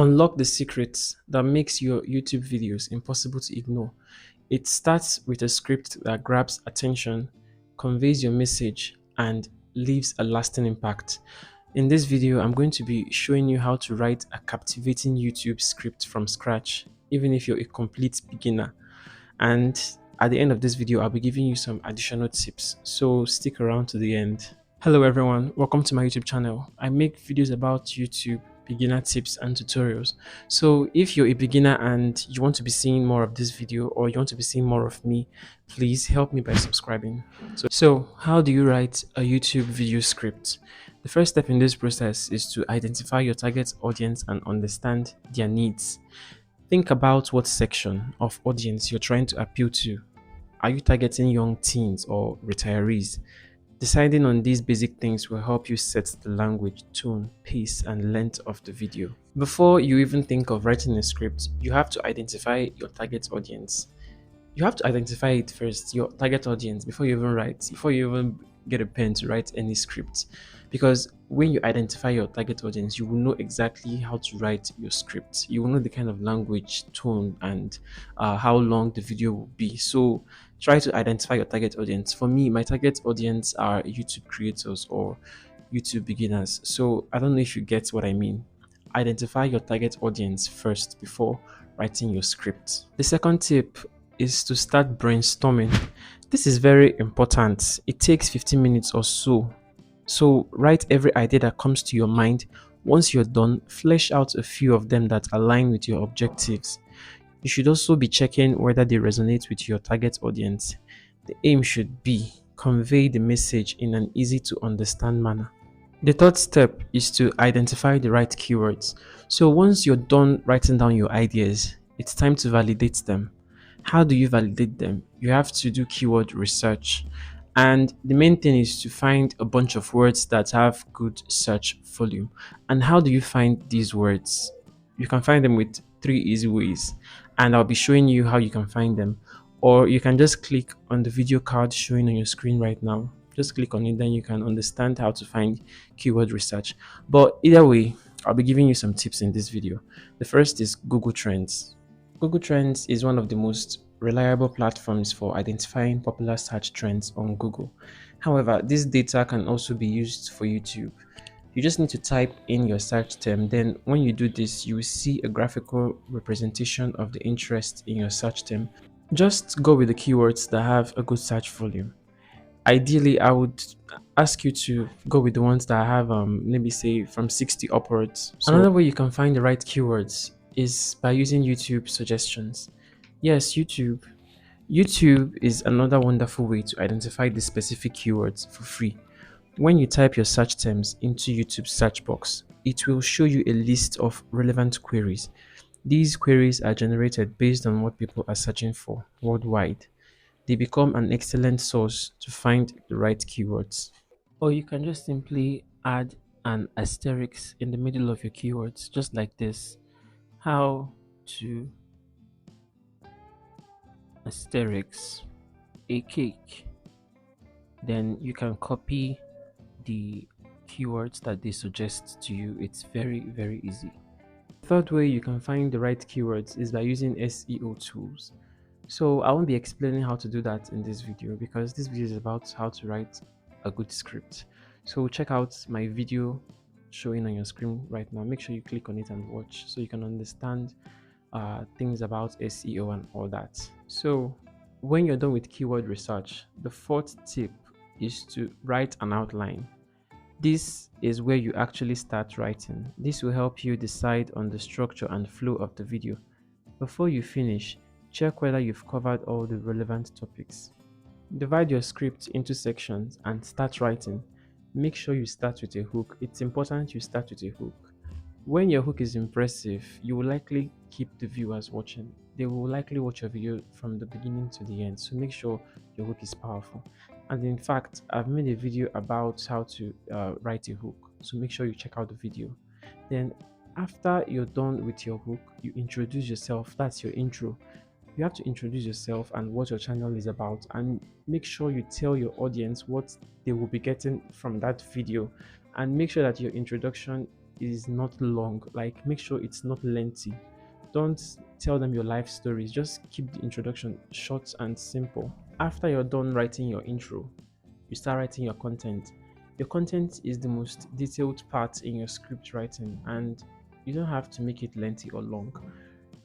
Unlock the secrets that makes your YouTube videos impossible to ignore. It starts with a script that grabs attention, conveys your message, and leaves a lasting impact. In this video, I'm going to be showing you how to write a captivating YouTube script from scratch, even if you're a complete beginner. And at the end of this video, I'll be giving you some additional tips. So stick around to the end. Hello everyone, welcome to my YouTube channel. I make videos about YouTube, beginner tips and tutorials. So if you're a beginner and you want to be seeing more of this video or you want to be seeing more of me, please help me by subscribing. So how do you write a YouTube video script? The first step in this process is to identify your target audience and understand their needs. Think about what section of audience you're trying to appeal to. Are you targeting young teens or retirees? Deciding on these basic things will help you set the language, tone, pace, and length of the video. Before you even think of writing a script, you have to identify your target audience. You have to identify it first, your target audience, before you even write, before you even get a pen to write any script. Because when you identify your target audience, you will know exactly how to write your script. You will know the kind of language, tone, and how long the video will be. So try to identify your target audience. For me, my target audience are YouTube creators or YouTube beginners. So I don't know if you get what I mean. Identify your target audience first before writing your script. The second tip is to start brainstorming. This is very important. It takes 15 minutes or so. So write every idea that comes to your mind. Once you're done, flesh out a few of them that align with your objectives. You should also be checking whether they resonate with your target audience. The aim should be convey the message in an easy to understand manner. The third step is to identify the right keywords. So once you're done writing down your ideas, it's time to validate them. How do you validate them? You have to do keyword research. And the main thing is to find a bunch of words that have good search volume. And how do you find these words? You can find them with three easy ways. And I'll be showing you how you can find them. Or you can just click on the video card showing on your screen right now. Just click on it, then you can understand how to find keyword research. But either way, I'll be giving you some tips in this video. The first is Google Trends. Google Trends is one of the most reliable platforms for identifying popular search trends on Google. However, this data can also be used for YouTube. You just need to type in your search term. Then when you do this, you will see a graphical representation of the interest in your search term. Just go with the keywords that have a good search volume. Ideally, I would ask you to go with the ones that have maybe say from 60 upwards. So another way you can find the right keywords is by using YouTube suggestions. Yes, YouTube is another wonderful way to identify the specific keywords for free. When you type your search terms into YouTube's search box, it will show you a list of relevant queries. These queries are generated based on what people are searching for worldwide. They become an excellent source to find the right keywords. Or you can just simply add an asterisk in the middle of your keywords, just like this. How to asterisk a cake. Then you can copy the keywords that they suggest to you. It's very, very easy. Third way you can find the right keywords is by using SEO tools. So I won't be explaining how to do that in this video because this video is about how to write a good script. So check out my video showing on your screen right now. Make sure you click on it and watch so you can understand things about SEO and all that. So when you're done with keyword research, the fourth tip is to write an outline. This is where you actually start writing. This will help you decide on the structure and flow of the video. Before you finish, check whether you've covered all the relevant topics. Divide your script into sections and start writing. Make sure you start with a hook. It's important you start with a hook. When your hook is impressive, you will likely keep the viewers watching. They will likely watch your video from the beginning to the end. So make sure your hook is powerful. And in fact, I've made a video about how to write a hook. So make sure you check out the video. Then after you're done with your hook, you introduce yourself. That's your intro. You have to introduce yourself and what your channel is about, and make sure you tell your audience what they will be getting from that video, and make sure that your introduction is not long. Like, make sure it's not lengthy. Don't tell them your life stories. Just keep the introduction short and simple. After you're done writing your intro, you start writing your content. Your content is the most detailed part in your script writing, and you don't have to make it lengthy or long.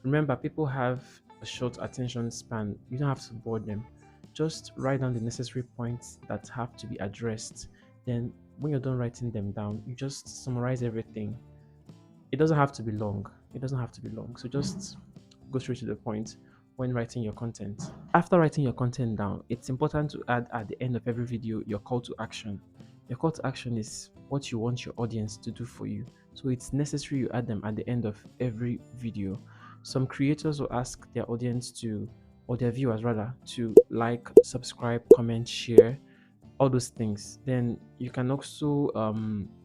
Remember, people have a short attention span. You don't have to bore them. Just write down the necessary points that have to be addressed. Then, when you're done writing them down, you just summarize everything. It doesn't have to be long. It doesn't have to be long. So just go straight to the point when writing your content. After writing your content down, it's important to add at the end of every video your call to action. Your call to action is what you want your audience to do for you. So it's necessary you add them at the end of every video. Some creators will ask their audience to, or their viewers rather, to like, subscribe, comment, share, all those things. Then you can also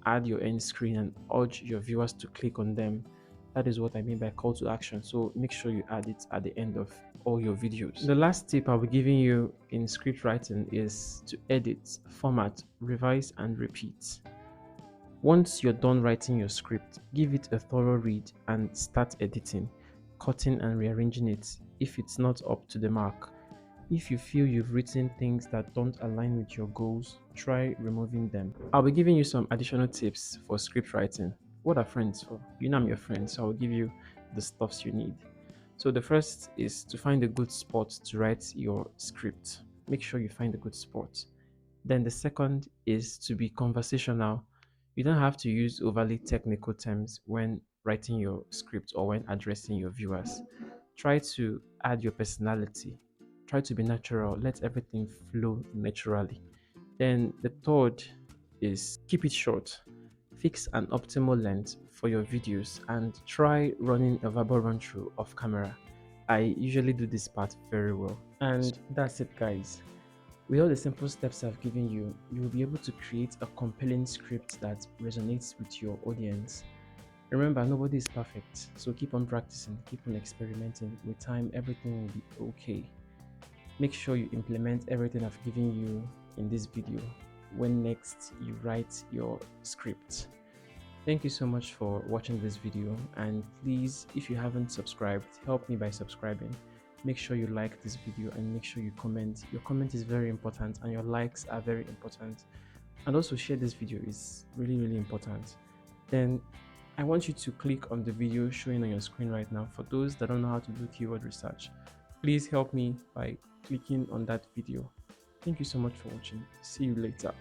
add your end screen and urge your viewers to click on them. That is what I mean by call to action. So make sure you add it at the end of all your videos. The last tip I'll be giving you in script writing is to edit, format, revise, and repeat. Once you're done writing your script, give it a thorough read and start editing, cutting and rearranging it if it's not up to the mark. If you feel you've written things that don't align with your goals, try removing them. I'll be giving you some additional tips for script writing. What are friends for? You know I'm your friend, so I'll give you the stuffs you need. So the first is to find a good spot to write your script. Make sure you find a good spot. Then the second is to be conversational. You don't have to use overly technical terms when writing your script or when addressing your viewers. Try to add your personality. Try to be natural. Let everything flow naturally. Then the third is keep it short. Fix an optimal length for your videos and try running a verbal run through off camera. I usually do this part very well. And that's it, guys. With all the simple steps I've given you, you will be able to create a compelling script that resonates with your audience. Remember, nobody is perfect, so keep on practicing, keep on experimenting. With time, everything will be okay. Make sure you implement everything I've given you in this video when next you write your script. Thank you so much for watching this video, and please, if you haven't subscribed, help me by subscribing. Make sure you like this video and make sure you comment. Your comment is very important and your likes are very important. And also share this video is really important. Then I want you to click on the video showing on your screen right now. For those that don't know how to do keyword research, please help me by clicking on that video. Thank you so much for watching. See you later.